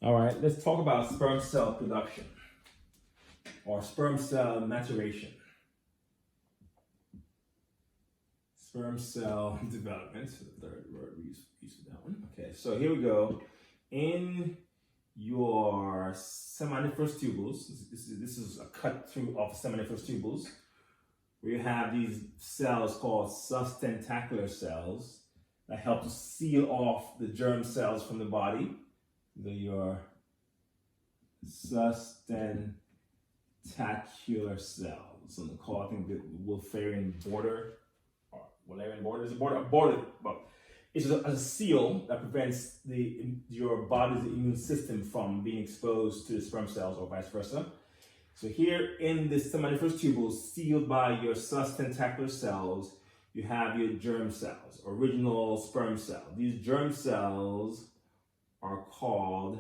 All right, let's talk about sperm cell production or sperm cell maturation. Sperm cell development, the third word we use for that one. Okay, so here we go. In your seminiferous tubules, this is a cut through of seminiferous tubules, where you have these cells called sustentacular cells that help to seal off the germ cells from the body. Your sustentacular cells on the call, I think the Wolfarian border, or Wolfarian border is a border, but it's a seal that prevents your body's immune system from being exposed to the sperm cells or vice versa. So here in the seminiferous tubules, sealed by your sustentacular cells, you have your germ cells, original sperm cells. These germ cells are called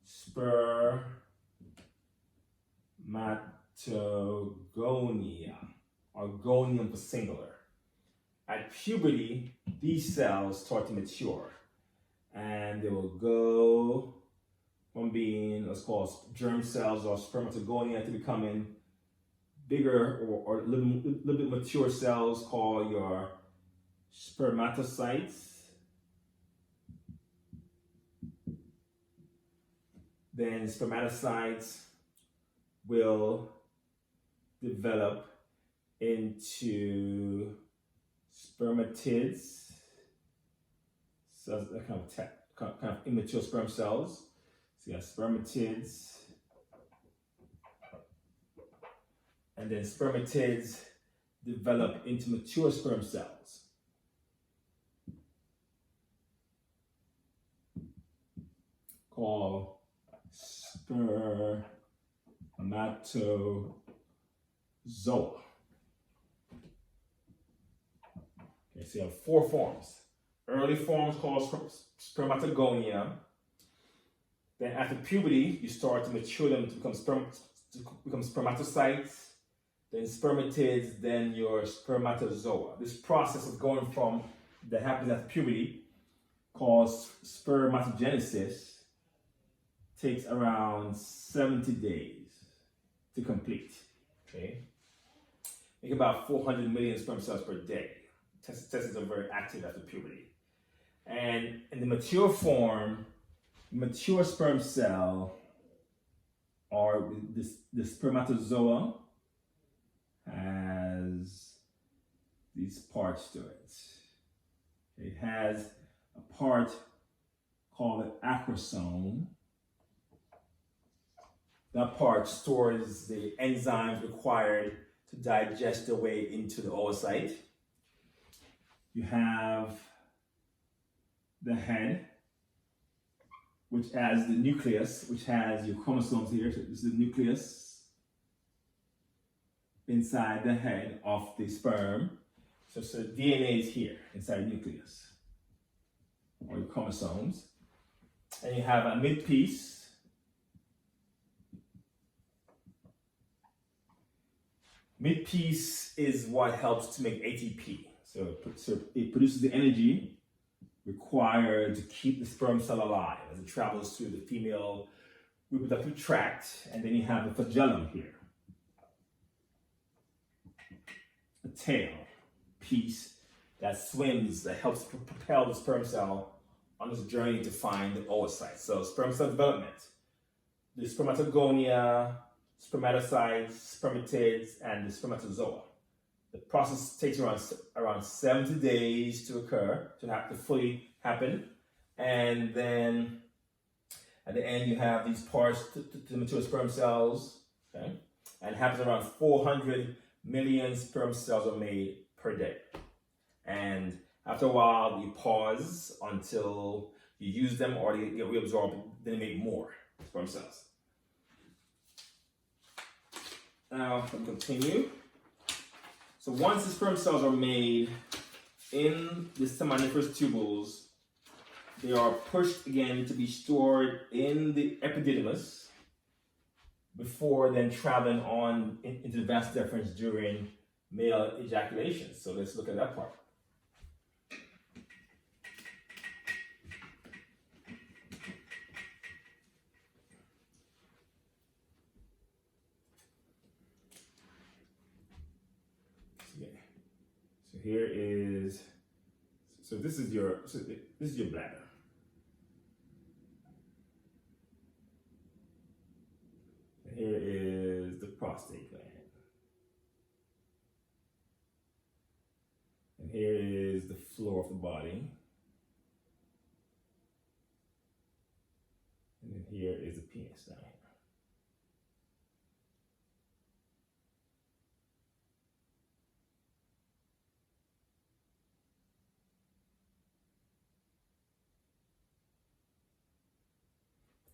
spermatogonia, or gonium for singular. At puberty, these cells start to mature, and they will go from being what's called germ cells or spermatogonia to becoming bigger or a little bit mature cells called your spermatocytes. Then spermatocytes will develop into spermatids, so that's kind of immature sperm cells. So you have spermatids, and then spermatids develop into mature sperm cells. Called spermatozoa. Okay, so you have four forms. Early forms called spermatogonia. Then after puberty, you start to mature them to become spermatocytes, then spermatids, then your spermatozoa. This process of going from that happens after puberty, called spermatogenesis, takes around 70 days to complete. Okay, make about 400 million sperm cells per day. Testes are very active after puberty. And in the mature form, mature sperm cell, or the spermatozoa, has these parts to it. It has a part called an acrosome. That part stores the enzymes required to digest their way into the oocyte. You have the head, which has the nucleus, which has your chromosomes here. So this is the nucleus inside the head of the sperm. So DNA is here inside the nucleus, or your chromosomes. And you have a mid-piece. Mid-piece is what helps to make ATP. So it produces the energy required to keep the sperm cell alive as it travels through the female reproductive tract. And then you have the flagellum here, a tail piece that swims, that helps propel the sperm cell on this journey to find the oocyte. So sperm cell development, the spermatogonia, spermatocytes, spermatids, and the spermatozoa. The process takes around 70 days to occur, to fully happen. And then at the end, you have these parts to mature sperm cells. Okay? And it happens around 400 million sperm cells are made per day. And after a while, you pause until you use them or they get reabsorbed, then they make more sperm cells. Now, let me continue. So once the sperm cells are made in the seminiferous tubules, they are pushed again to be stored in the epididymis before then traveling on into the vas deferens during male ejaculation. So let's look at that part. here is, this is your bladder. And here is the prostate gland. And here is the floor of the body. And then here is the penis down here.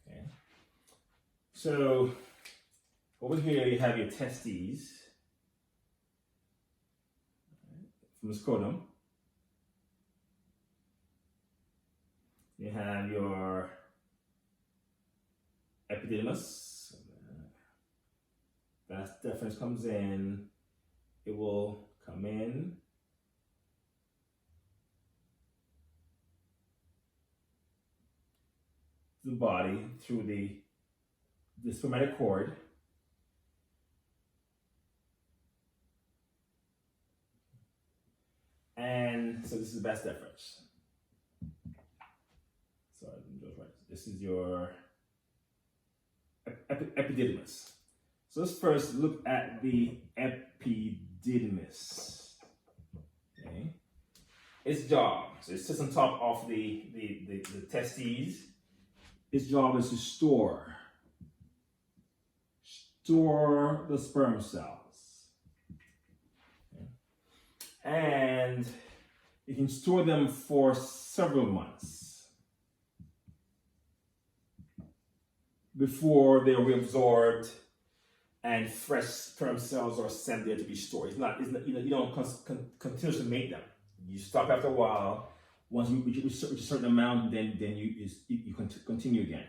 Okay. So over here you have your testes from the scrotum. You have your epididymis. That difference comes in. It will come in. The body through the spermatic cord. And so this is the best difference. Sorry, this is your epididymis. So let's first look at the epididymis. Okay. Its job, so it sits on top of the testes. Its job is to store the sperm cells. Okay. And you can store them for several months before they are reabsorbed and fresh sperm cells are sent there to be stored. It's not you don't continuously make them. You stop after a while. Once you reach a certain amount, then you continue again.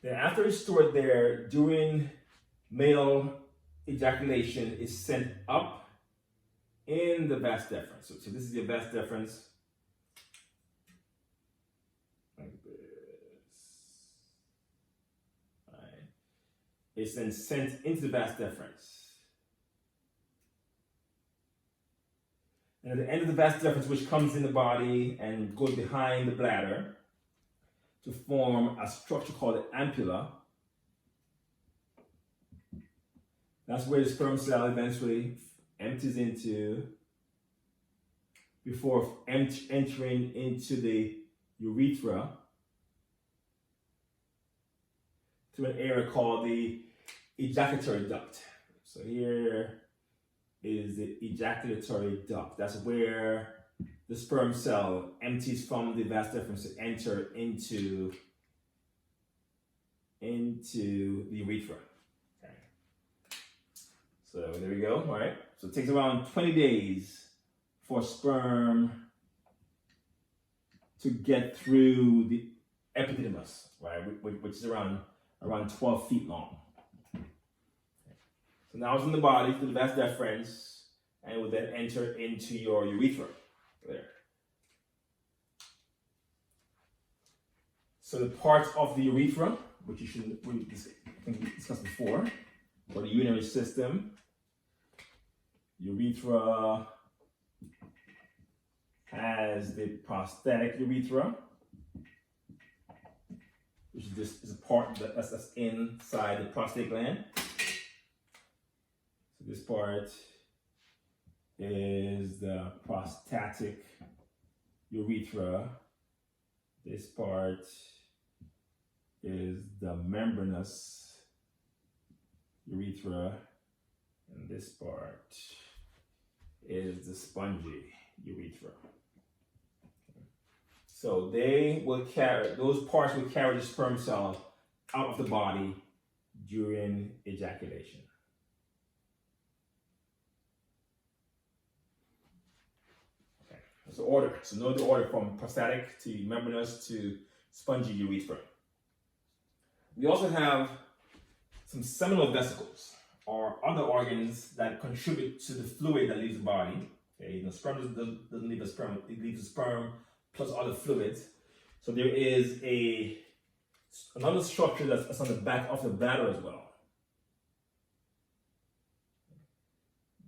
Then after it's stored there, during male ejaculation, is sent up in the vas deferens. So this is your vas deferens. Like this. All right. It's then sent into the vas deferens. And at the end of the vas deferens, which comes in the body and goes behind the bladder to form a structure called the ampulla. That's where the sperm cell eventually empties into before entering into the urethra to an area called the ejaculatory duct. So here is the ejaculatory duct. That's where the sperm cell empties from the vas deferens to enter into the urethra. Okay. So there we go. All right. So it takes around 20 days for sperm to get through the epididymis, right, which is around 12 feet long. So now it's in the body through the vas deferens, and it will then enter into your urethra. There. So the parts of the urethra, which we discussed before, or the urinary system, urethra has the prostatic urethra, which is a part that's inside the prostate gland. So this part is the prostatic urethra. This part is the membranous urethra, and this part is the spongy urethra. So those parts will carry the sperm cell out of the body during ejaculation. Okay, that's the order. So know the order from prostatic to membranous to spongy urethra. We also have some seminal vesicles, or other organs that contribute to the fluid that leaves the body. Okay, sperm doesn't leave the sperm; it leaves the sperm plus other fluids. So there is another structure that's on the back of the bladder as well.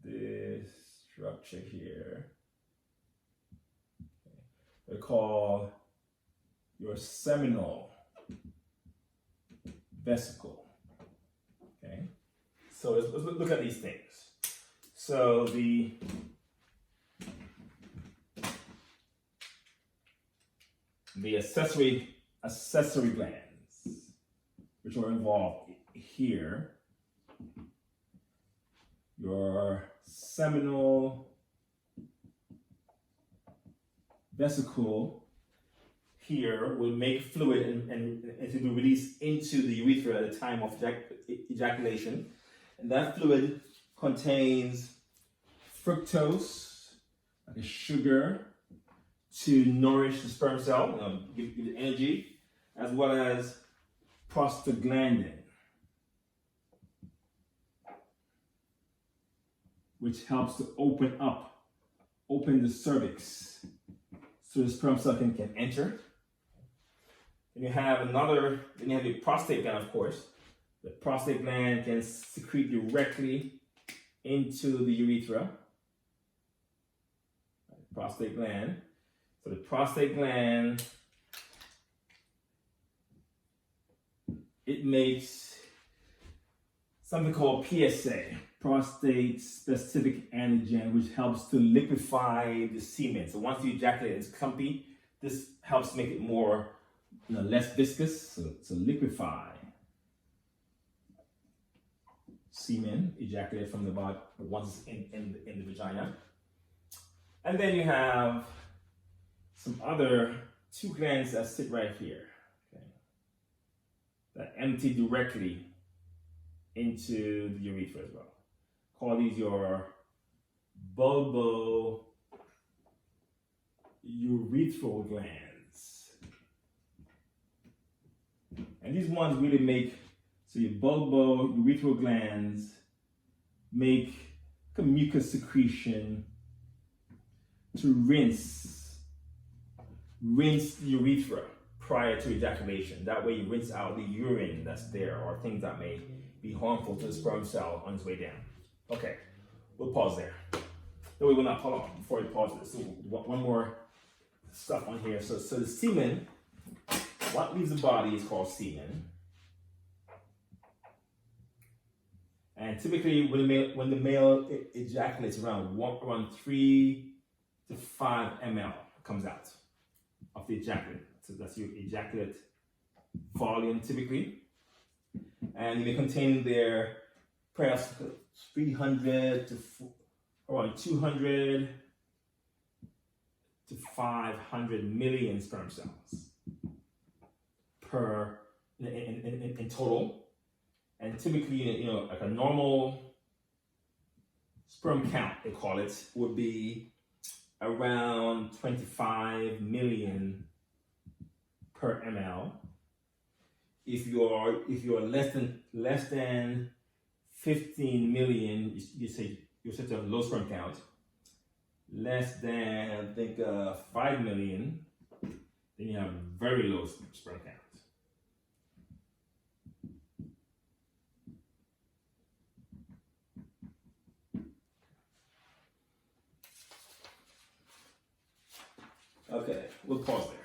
This structure here. They're called your seminal vesicle. Okay, so let's look at these things. So the accessory glands, which are involved here, your seminal vesicle here will make fluid and to be released into the urethra at the time of ejaculation. And that fluid contains fructose, like a sugar, to nourish the sperm cell, give it energy, as well as prostaglandin, which helps to open the cervix so the sperm cell can enter. Then you have the prostate gland, of course. The prostate gland can secrete directly into the urethra. Prostate gland. So the prostate gland, it makes something called PSA, prostate specific antigen, which helps to liquefy the semen. So once you ejaculate, it's clumpy. This helps make it more, less viscous. So liquefy semen ejaculated from the body once in the vagina. And then you have some other two glands that sit right here, okay, that empty directly into the urethra as well. Call these your bulbourethral glands. And these ones really make, so your bulbourethral glands make a mucus secretion to rinse the urethra prior to ejaculation. That way you rinse out the urine that's there or things that may be harmful to the sperm cell on its way down. Okay, we'll pause there. No, we will not pause before we pause this. So one more stuff on here. So the semen, what leaves the body is called semen. And typically when the male ejaculates around 3 to 5 ml comes out of the ejaculate. So that's your ejaculate volume typically. And they contain there perhaps 300 to around 200 to 500 million sperm cells in total. And typically, like a normal sperm count, they call it, would be around 25 million per ml. If you're less than 15 million, you say you're set to a low sperm count. Less than, I think, 5 million, then you have very low sperm count. Okay, we'll pause there.